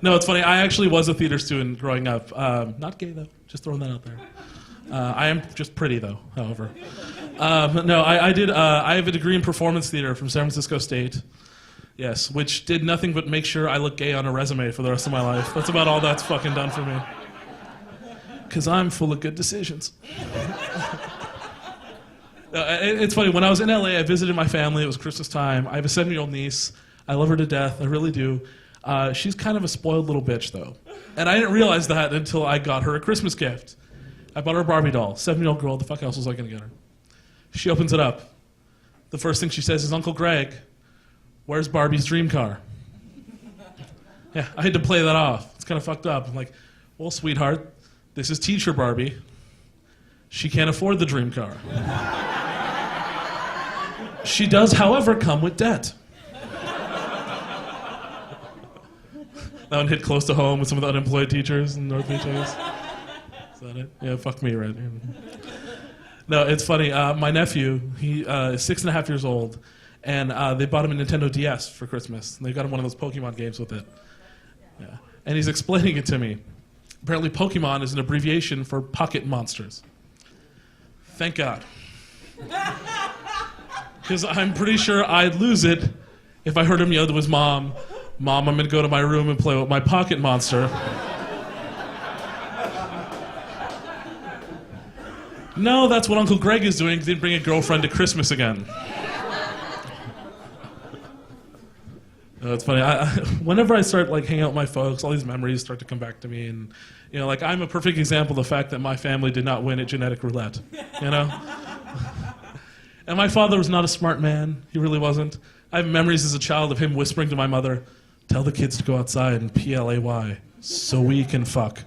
No, it's funny. I actually was a theater student growing up. Not gay, though. Just throwing that out there. I am just pretty, though, however. No, I did. I have a degree in performance theater from San Francisco State. Yes, which did nothing but make sure I look gay on a resume for the rest of my life. That's about all that's fucking done for me. Because I'm full of good decisions. It's funny, when I was in LA, I visited my family. It was Christmas time. I have a 7-year-old niece. I love her to death. I really do. She's kind of a spoiled little bitch, though. And I didn't realize that until I got her a Christmas gift. I bought her a Barbie doll. 7-year-old girl. The fuck else was I going to get her? She opens it up. The first thing she says is, Uncle Greg, where's Barbie's dream car? Yeah, I had to play that off. It's kind of fucked up. I'm like, well, sweetheart, this is teacher Barbie. She can't afford the dream car. She does, however, come with debt. That one hit close to home with some of the unemployed teachers in North Beach. Is that it? Yeah, fuck me right here. No, it's funny. My nephew, he is 6.5 years old, and they bought him a Nintendo DS for Christmas. And they got him one of those Pokemon games with it. Yeah. And he's explaining it to me. Apparently Pokemon is an abbreviation for pocket monsters. Thank God. Because I'm pretty sure I'd lose it if I heard him yell to his mom, Mom, I'm going to go to my room and play with my pocket monster. No, that's what Uncle Greg is doing. He didn't bring a girlfriend to Christmas again. It's funny. Whenever I start hanging out with my folks, all these memories start to come back to me, and I'm a perfect example of the fact that my family did not win at genetic roulette. And my father was not a smart man. He really wasn't. I have memories as a child of him whispering to my mother, "Tell the kids to go outside and PLAY so we can fuck."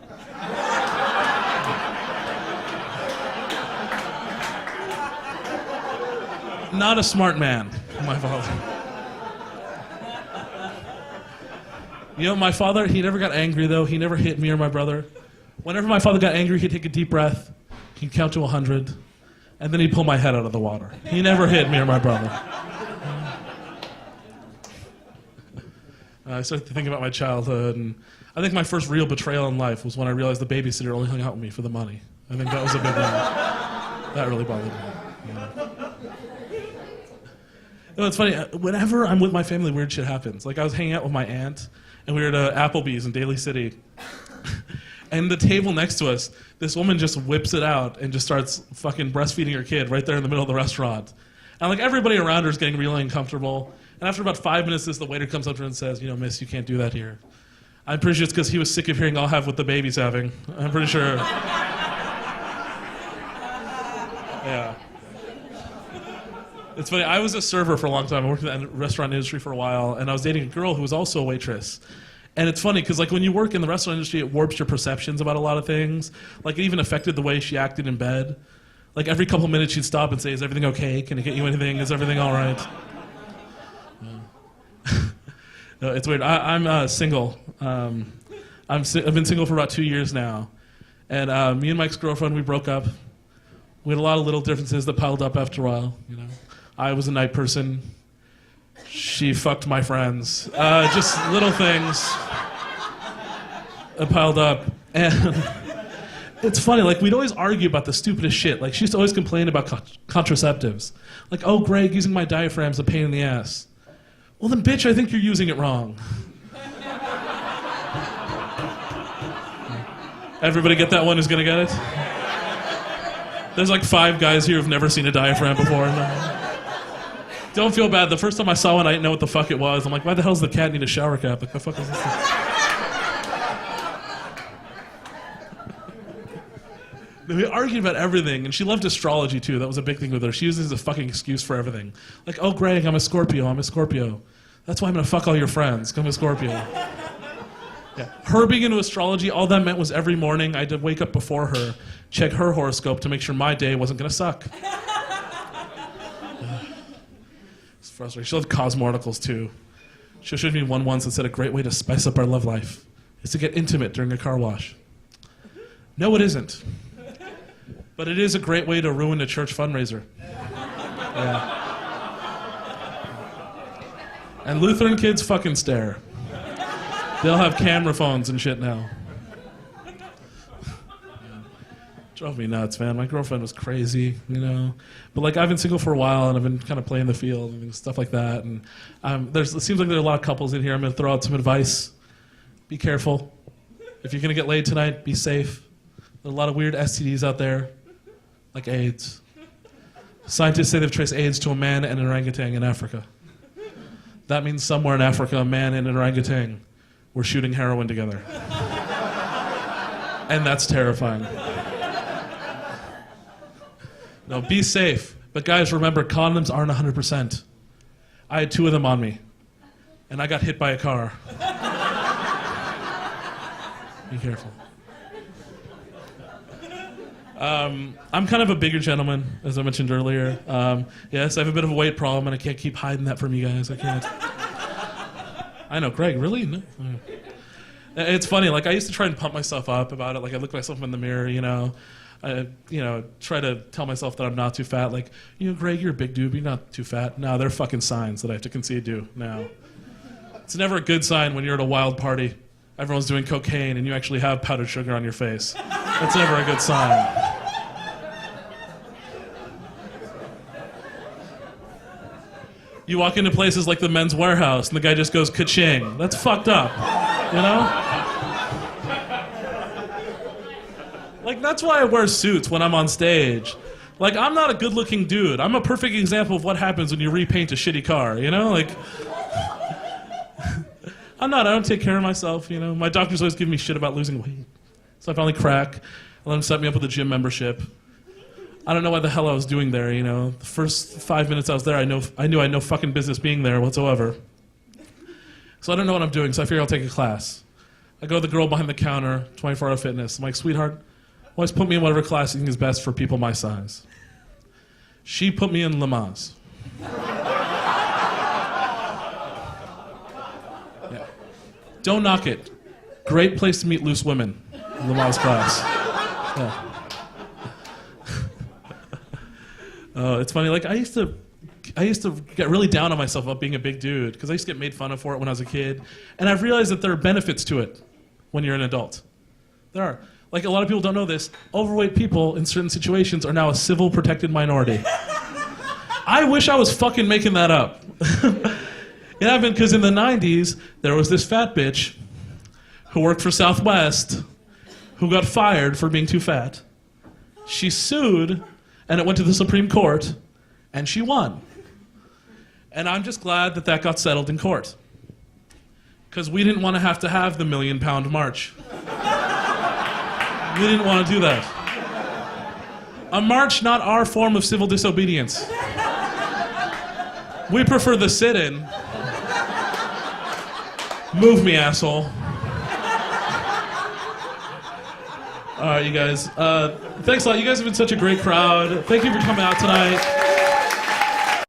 Not a smart man, my father. My father, he never got angry, though. He never hit me or my brother. Whenever my father got angry, he'd take a deep breath, he'd count to 100, and then he'd pull my head out of the water. He never hit me or my brother. I started to think about my childhood, and I think my first real betrayal in life was when I realized the babysitter only hung out with me for the money. I think that was a big one. That really bothered me. It's funny, whenever I'm with my family, weird shit happens. I was hanging out with my aunt, and we were at Applebee's in Daly City. And the table next to us, this woman just whips it out and just starts fucking breastfeeding her kid right there in the middle of the restaurant. And everybody around her is getting really uncomfortable. And after about 5 minutes, the waiter comes up to her and says, "Miss, you can't do that here." I'm pretty sure it's because he was sick of hearing, "I'll have what the baby's having." I'm pretty sure. Yeah. It's funny, I was a server for a long time. I worked in the restaurant industry for a while, and I was dating a girl who was also a waitress. And it's funny, because when you work in the restaurant industry, it warps your perceptions about a lot of things. It even affected the way she acted in bed. Every couple of minutes, she'd stop and say, "Is everything okay? Can I get you anything? Is everything all right?" No, it's weird. I'm single. I've been single for about 2 years now. And me and my ex-girlfriend, we broke up. We had a lot of little differences that piled up after a while, I was a night person. She fucked my friends. Just little things that piled up. And it's funny, we'd always argue about the stupidest shit. She used to always complain about contraceptives. "Oh, Greg, using my diaphragm's a pain in the ass." Well then, bitch, I think you're using it wrong. Everybody get that one who's gonna get it? There's 5 guys here who've never seen a diaphragm before. No. Don't feel bad. The first time I saw one, I didn't know what the fuck it was. I'm like, why the hell does the cat need a shower cap? The fuck is this thing? We argued about everything, and she loved astrology too. That was a big thing with her. She used it as a fucking excuse for everything. "Oh, Greg, I'm a Scorpio. That's why I'm gonna fuck all your friends. I'm a Scorpio." Yeah. Her being into astrology, all that meant was every morning I had to wake up before her, check her horoscope to make sure my day wasn't gonna suck. It's frustrating. She loved Cosmo articles too. She showed me one once that said a great way to spice up our love life is to get intimate during a car wash. No, it isn't. But it is a great way to ruin a church fundraiser. Yeah. And Lutheran kids fucking stare. They all have camera phones and shit now. Drove me nuts, man. My girlfriend was crazy, you know. But like, I've been single for a while, and I've been kind of playing the field and stuff like that. And it seems like there are a lot of couples in here. I'm going to throw out some advice. Be careful. If you're going to get laid tonight, be safe. There are a lot of weird STDs out there, like AIDS. Scientists say they've traced AIDS to a man and an orangutan in Africa. That means somewhere in Africa, a man and an orangutan were shooting heroin together. And that's terrifying. No, be safe. But guys, remember, condoms aren't 100%. I had 2 of them on me, and I got hit by a car. Be careful. I'm kind of a bigger gentleman, as I mentioned earlier. Yes, I have a bit of a weight problem, and I can't keep hiding that from you guys. I can't. I know, Greg, really? No. It's funny, like, I used to try and pump myself up about it. Like, I look myself in the mirror, you know. I try to tell myself that I'm not too fat. Like, Greg, you're a big dude, but you're not too fat. No, they're fucking signs that I have to concede to now. It's never a good sign when you're at a wild party. Everyone's doing cocaine and you actually have powdered sugar on your face. That's never a good sign. You walk into places like the Men's Warehouse and the guy just goes ka-ching. That's fucked up, you know? Like, that's why I wear suits when I'm on stage. Like, I'm not a good-looking dude. I'm a perfect example of what happens when you repaint a shitty car, you know? Like, I don't take care of myself, you know? My doctors always give me shit about losing weight. So I finally crack, and let them set me up with a gym membership. I don't know what the hell I was doing there, you know? The first 5 minutes I was there, I knew I had no fucking business being there whatsoever. So I don't know what I'm doing, so I figure I'll take a class. I go to the girl behind the counter, 24 Hour Fitness. I'm like, sweetheart, always put me in whatever class you think is best for people my size. She put me in Lamaze. Yeah. Don't knock it. Great place to meet loose women. Lamaze class. Yeah. It's funny, like I used to get really down on myself about being a big dude because I used to get made fun of for it when I was a kid. And I've realized that there are benefits to it when you're an adult. There are. Like, a lot of people don't know this. Overweight people in certain situations are now a civil protected minority. I wish I was fucking making that up. It happened because in the 90s, there was this fat bitch who worked for Southwest who got fired for being too fat. She sued, and it went to the Supreme Court, and she won. And I'm just glad that that got settled in court. Because we didn't want to have the £1 million march. We didn't want to do that. A march, not our form of civil disobedience. We prefer the sit-in. Move me, asshole. All right, you guys. Thanks a lot. You guys have been such a great crowd. Thank you for coming out tonight.